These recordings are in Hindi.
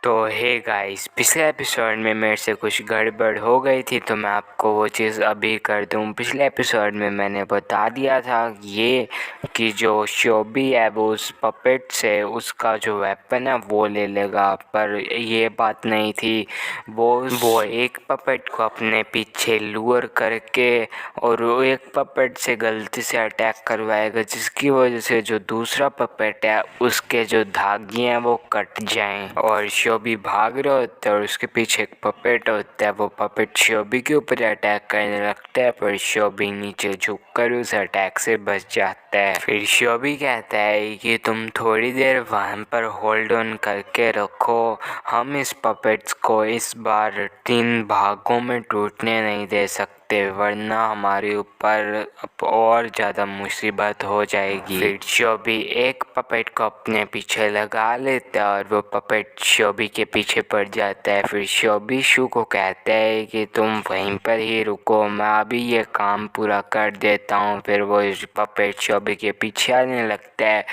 तो हे गाइस, पिछले एपिसोड में मेरे से कुछ गड़बड़ हो गई थी तो मैं आपको वो चीज़ अभी कर दूं। पिछले एपिसोड में मैंने बता दिया था ये कि जो शोबी है वो उस पपेट से उसका जो वेपन है वो ले लेगा, पर ये बात नहीं थी। वो एक पपेट को अपने पीछे लूर करके और वो एक पपेट से गलती से अटैक करवाएगा, जिसकी वजह से जो दूसरा पपेट है उसके जो धागे हैं वो कट जाएं। और शोबी भाग रहा होता है और उसके पीछे एक पपेट होता है। वो पपेट शोबी के ऊपर अटैक करने लगता है, पर शोबी नीचे झुककर उस अटैक से बच जाता है। फिर शोबी कहता है कि तुम थोड़ी देर वहाँ पर होल्ड ऑन करके रखो, हम इस पपेट्स को इस बार 3 भागों में टूटने नहीं दे सकते, वरना हमारे ऊपर और ज़्यादा मुसीबत हो जाएगी। फिर शोबी एक पपेट को अपने पीछे लगा लेता है और वो पपेट शोबी के पीछे पड़ जाता है। फिर शोबी शू को कहता है कि तुम वहीं पर ही रुको, मैं अभी ये काम पूरा कर देता हूँ। फिर वो पपेट शोबी के पीछे आने लगता है।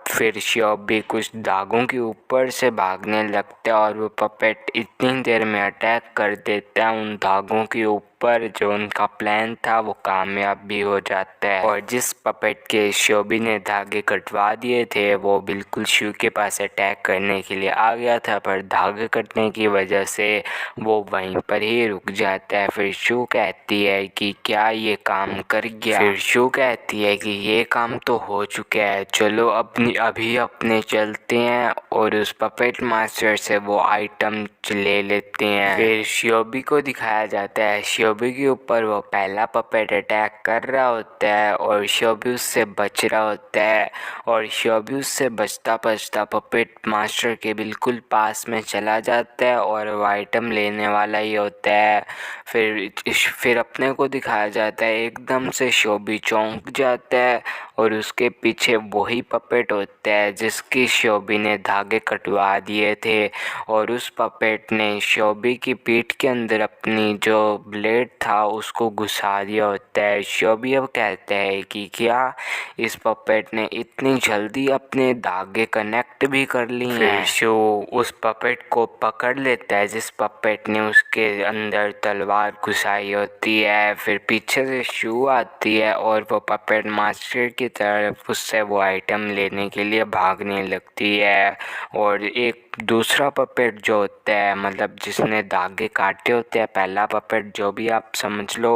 फिर शोबी कुछ धागों के ऊपर से भागने लगता है और वो पपेट इतनी देर में अटैक कर देता है उन धागों के ऊपर, जो उनका प्लान था वो कामयाब भी हो जाता है। और जिस पपेट के शोबी ने धागे कटवा दिए थे वो बिल्कुल शू के पास अटैक करने के लिए आ गया था, पर धागे कटने की वजह से वो वहीं पर ही रुक जाता है। फिर शू कहती है कि क्या ये काम कर गया। फिर शू कहती है कि ये काम तो हो चुका है, चलो अभी अपने चलते हैं और उस पपेट मास्टर से वो आइटम ले लेते हैं। फिर शोबी को दिखाया जाता है शोबी के ऊपर वो पहला पपेट अटैक कर रहा होता है और शोबी उससे बच रहा होता है। और शोबी उससे बचता बचता पपेट मास्टर के बिल्कुल पास में चला जाता है और वो आइटम लेने वाला ही होता है। फिर अपने को दिखाया जाता है एकदम से शोबी चौंक जाता है और उसके पीछे वही पपेट होता है जिसकी शोबी ने धागे कटवा दिए थे। और उस पपेट ने शोबी की पीठ के अंदर अपनी जो ब्लेड था उसको घुसा दिया होता है। शोबी अब कहता है कि क्या इस पपेट ने इतनी जल्दी अपने धागे कनेक्ट भी कर लिए हैं। फिर शू उस पपेट को पकड़ लेता है जिस पपेट ने उसके अंदर तलवार घुसाई होती है। फिर पीछे से शू आती है और वो पपेट मास्टर की तरफ उससे वो आइटम लेने के लिए भागने लगती है। और एक दूसरा पपेट जो होता है, मतलब जिसने धागे काटे होते हैं, पहला पपेट जो भी आप समझ लो,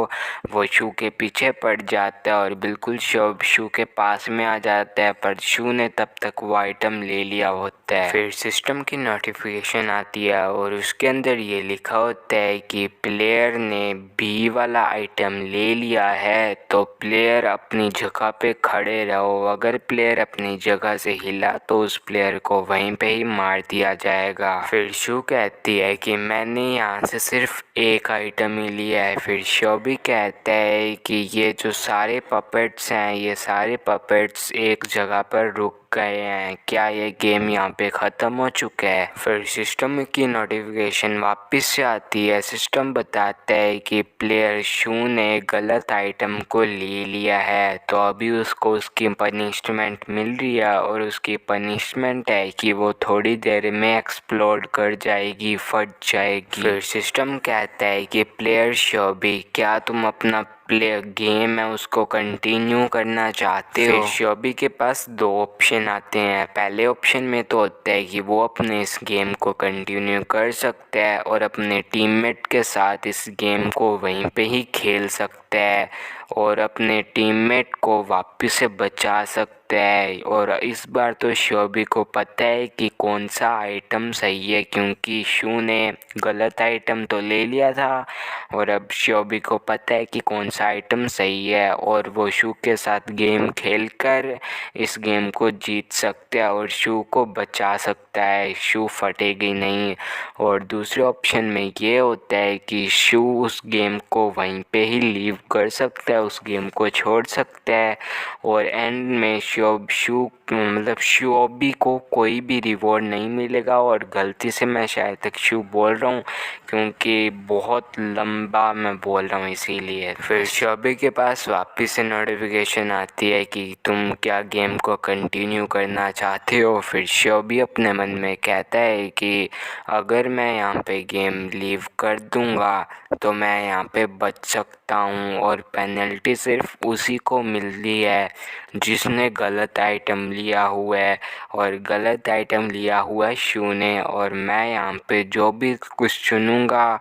वो शू के पीछे पड़ जाता है और बिल्कुल शू के पास में आ जाता है, पर शू ने तब तक वो आइटम ले लिया होता है। फिर सिस्टम की नोटिफिकेशन आती है और उसके अंदर ये लिखा होता है कि प्लेयर ने बी वाला आइटम ले लिया है, तो प्लेयर अपनी जगह पे खड़े रहो। अगर प्लेयर अपनी जगह से हिला तो उस प्लेयर को वहीं पे ही मार दिया जाएगा। फिर शू कहती है कि मैंने यहाँ से सिर्फ एक आइटम ही लिया है। फिर शोबी कहता है कि ये जो सारे पपेट्स हैं, ये सारे पपेट्स एक जगह पर रुक गए हैं, क्या ये गेम यहाँ पे ख़त्म हो चुका है। फिर सिस्टम की नोटिफिकेशन वापस से आती है। सिस्टम बताता है कि प्लेयर शू ने गलत आइटम को ले लिया है, तो अभी उसको उसकी पनिशमेंट मिल रही है और उसकी पनिशमेंट है कि वो थोड़ी देर में एक्सप्लोड कर जाएगी, फट जाएगी। फिर सिस्टम कहता है कि प्लेयर शोबी, क्या तुम अपना गेम है उसको कंटिन्यू करना चाहते हो। फिर शोबी के पास 2 ऑप्शन आते हैं। पहले ऑप्शन में तो होता है कि वो अपने इस गेम को कंटिन्यू कर सकता है और अपने टीममेट के साथ इस गेम को वहीं पे ही खेल सकता है और अपने टीममेट को वापस से बचा सकता है। और इस बार तो शोबी को पता है कि कौन सा आइटम सही है, क्योंकि शू ने गलत आइटम तो ले लिया था और अब शोबी को पता है कि कौन सा आइटम सही है और वो शू के साथ गेम खेलकर इस गेम को जीत सकता है और शू को बचा सकता है, शू फटेगी नहीं। और दूसरे ऑप्शन में ये होता है कि शू उस गेम को वहीं पे ही लीव कर सकता है, उस गेम को छोड़ सकता है और एंड में शू मतलब शोबी को कोई भी रिवॉर्ड नहीं मिलेगा। और गलती से मैं शायद तक शू बोल रहा हूँ क्योंकि बहुत लंबा मैं बोल रहा हूँ इसीलिए। फिर शोबी के पास वापस से नोटिफिकेशन आती है कि तुम क्या गेम को कंटिन्यू करना चाहते हो। फिर शोबी अपने मन में कहता है कि अगर मैं यहाँ पे गेम लीव कर दूँगा तो मैं यहाँ पे बच सकता हूँ और पेनल्टी सिर्फ उसी को मिलती है जिसने गलत आइटम लिया हुआ है। और गलत आइटम लिया हुआ है शू ने। और मैं यहाँ पे जो भी कुछ चुनूँगा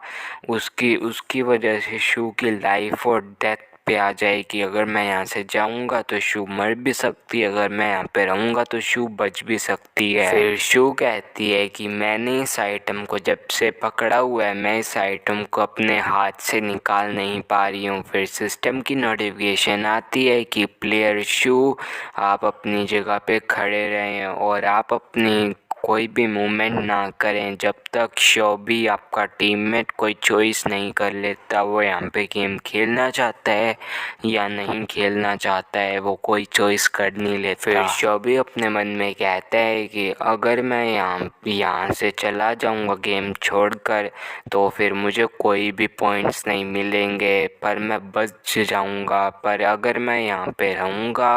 उसकी वजह से शू की लाइफ और डेथ पे आ जाएगी। अगर मैं यहाँ से जाऊँगा तो शू मर भी सकती है, अगर मैं यहाँ पे रहूँगा तो शू बच भी सकती है। फिर शू कहती है कि मैंने इस आइटम को जब से पकड़ा हुआ है मैं इस आइटम को अपने हाथ से निकाल नहीं पा रही हूँ। फिर सिस्टम की नोटिफिकेशन आती है कि प्लेयर शू आप अपनी जगह पे खड़े रहें और आप अपनी कोई भी मूवमेंट ना करें जब तक शोबी आपका टीममेट कोई चॉइस नहीं कर लेता वो यहाँ पे गेम खेलना चाहता है या नहीं खेलना चाहता है, वो कोई चॉइस कर नहीं लेता। फिर शोबी अपने मन में कहता है कि अगर मैं यहाँ से चला जाऊँगा गेम छोड़कर तो फिर मुझे कोई भी पॉइंट्स नहीं मिलेंगे पर मैं बच जाऊँगा। पर अगर मैं यहाँ पे रहूँगा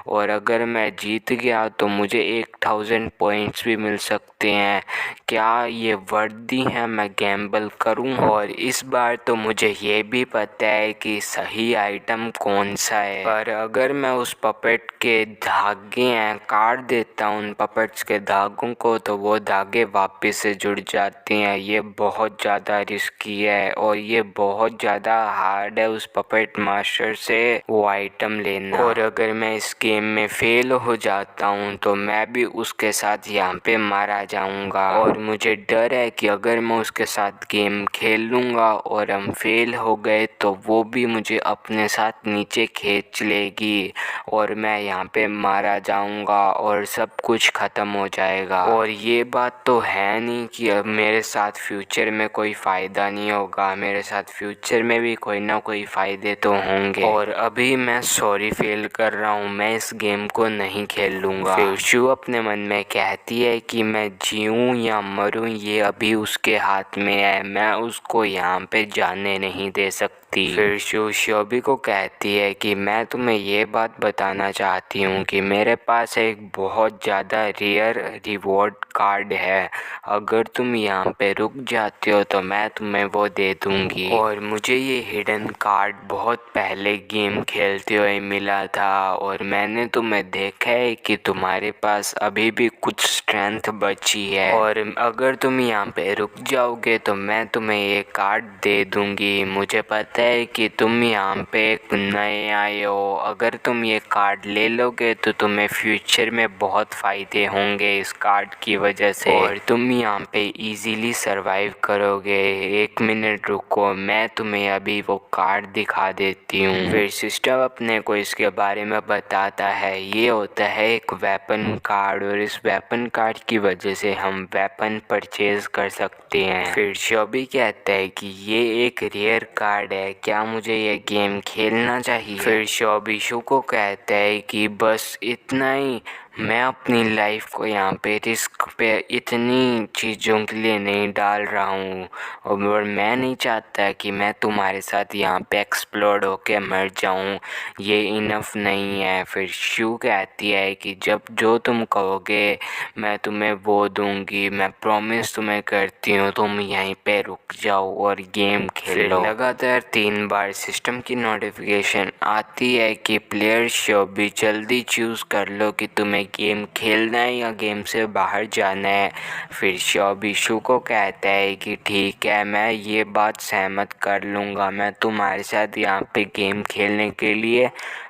और अगर मैं जीत गया तो मुझे 1000 पॉइंट्स भी मिल सकते हैं। क्या ये वर्दी है मैं गैम्बल करूं? और इस बार तो मुझे ये भी पता है कि सही आइटम कौन सा है। पर अगर मैं उस पपेट के धागे हैं काट देता हूँ उन पपेट्स के धागों को तो वो धागे वापस से जुड़ जाते हैं। ये बहुत ज़्यादा रिस्की है और ये बहुत ज़्यादा हार्ड है उस पपेट मास्टर से वो आइटम लेना। और अगर मैं इस गेम में फेल हो जाता हूँ तो मैं भी उसके साथ यहाँ पे मारा जाऊँगा। और मुझे डर है कि अगर मैं उसके साथ गेम खेल लूँगा और हम फेल हो गए तो वो भी मुझे अपने साथ नीचे खींच लेगी और मैं यहाँ पे मारा जाऊँगा और सब कुछ ख़त्म हो जाएगा। और ये बात तो है नहीं कि अब मेरे साथ फ्यूचर में कोई फ़ायदा नहीं होगा, मेरे साथ फ्यूचर में भी कोई ना कोई फ़ायदे तो होंगे। और अभी मैं सॉरी फेल कर रहा हूँ, मैं इस गेम को नहीं खेल लूँगा। फिर शू अपने मन में कहती है कि मैं जीऊँ या मरूँ ये अभी उसके हाथ में है, मैं उसको यहाँ पे जाने नहीं दे सकती। फिर शू शोबी को कहती है कि मैं तुम्हें ये बात बताना चाहती हूँ कि मेरे पास एक बहुत ज़्यादा रेयर रिवॉर्ड कार्ड है, अगर तुम यहाँ पे रुक जाते हो तो मैं तुम्हें वो दे दूँगी। और मुझे ये हिडन कार्ड बहुत पहले गेम खेलते हुए मिला था और मैंने तुम्हें देखा है कि तुम्हारे पास अभी भी कुछ स्ट्रेंथ बची है और अगर तुम यहाँ पे रुक जाओगे तो मैं तुम्हें ये कार्ड दे दूँगी। मुझे पता है कि तुम यहाँ पे एक नए आए हो, अगर तुम ये कार्ड ले लोगे तो तुम्हें फ्यूचर में बहुत फ़ायदे होंगे इस कार्ड की वजह से और तुम यहाँ पे इजीली सरवाइव करोगे। 1 मिनट रुको, मैं तुम्हें अभी वो कार्ड दिखा देती हूँ। फिर सिस्टर अपने को इसके बारे में बताता है, ये होता है एक वेपन कार्ड और इस वेपन कार्ड की वजह से हम वेपन परचेज कर सकते हैं। फिर शोबी कहता है कि ये एक रेयर कार्ड है, क्या मुझे ये गेम खेलना चाहिए? फिर शोबी शू को कहता है कि बस इतना ही, मैं अपनी लाइफ को यहाँ पे रिस्क पे इतनी चीज़ों के लिए नहीं डाल रहा हूँ और मैं नहीं चाहता कि मैं तुम्हारे साथ यहाँ पे एक्सप्लोड होके मर जाऊँ, ये इनफ नहीं है। फिर शू कहती है कि जब जो तुम कहोगे मैं तुम्हें वो दूँगी, मैं प्रॉमिस तुम्हें करती हूँ, तुम यहीं पे रुक जाओ और गेम खेलो। लगातार 3 बार सिस्टम की नोटिफिकेशन आती है कि प्लेयर शोबी जल्दी चूज़ कर लो कि तुम्हें गेम खेलना है या गेम से बाहर जाना है। फिर शोबी शू को कहता है कि ठीक है, मैं ये बात सहमत कर लूँगा, मैं तुम्हारे साथ यहाँ पे गेम खेलने के लिए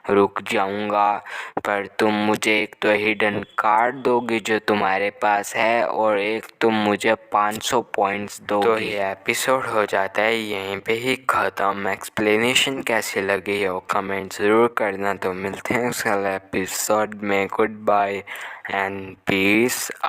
रुक जाऊँगा, पर तुम मुझे एक तो हिडन कार्ड दोगे जो तुम्हारे पास है और एक तुम मुझे 500 पॉइंट्स दोगे। तो ये एपिसोड हो जाता है यहीं पे ही ख़त्म। एक्सप्लेनेशन कैसे लगी हो कमेंट ज़रूर करना। तो मिलते हैं अगले एपिसोड में। Good bye and piece.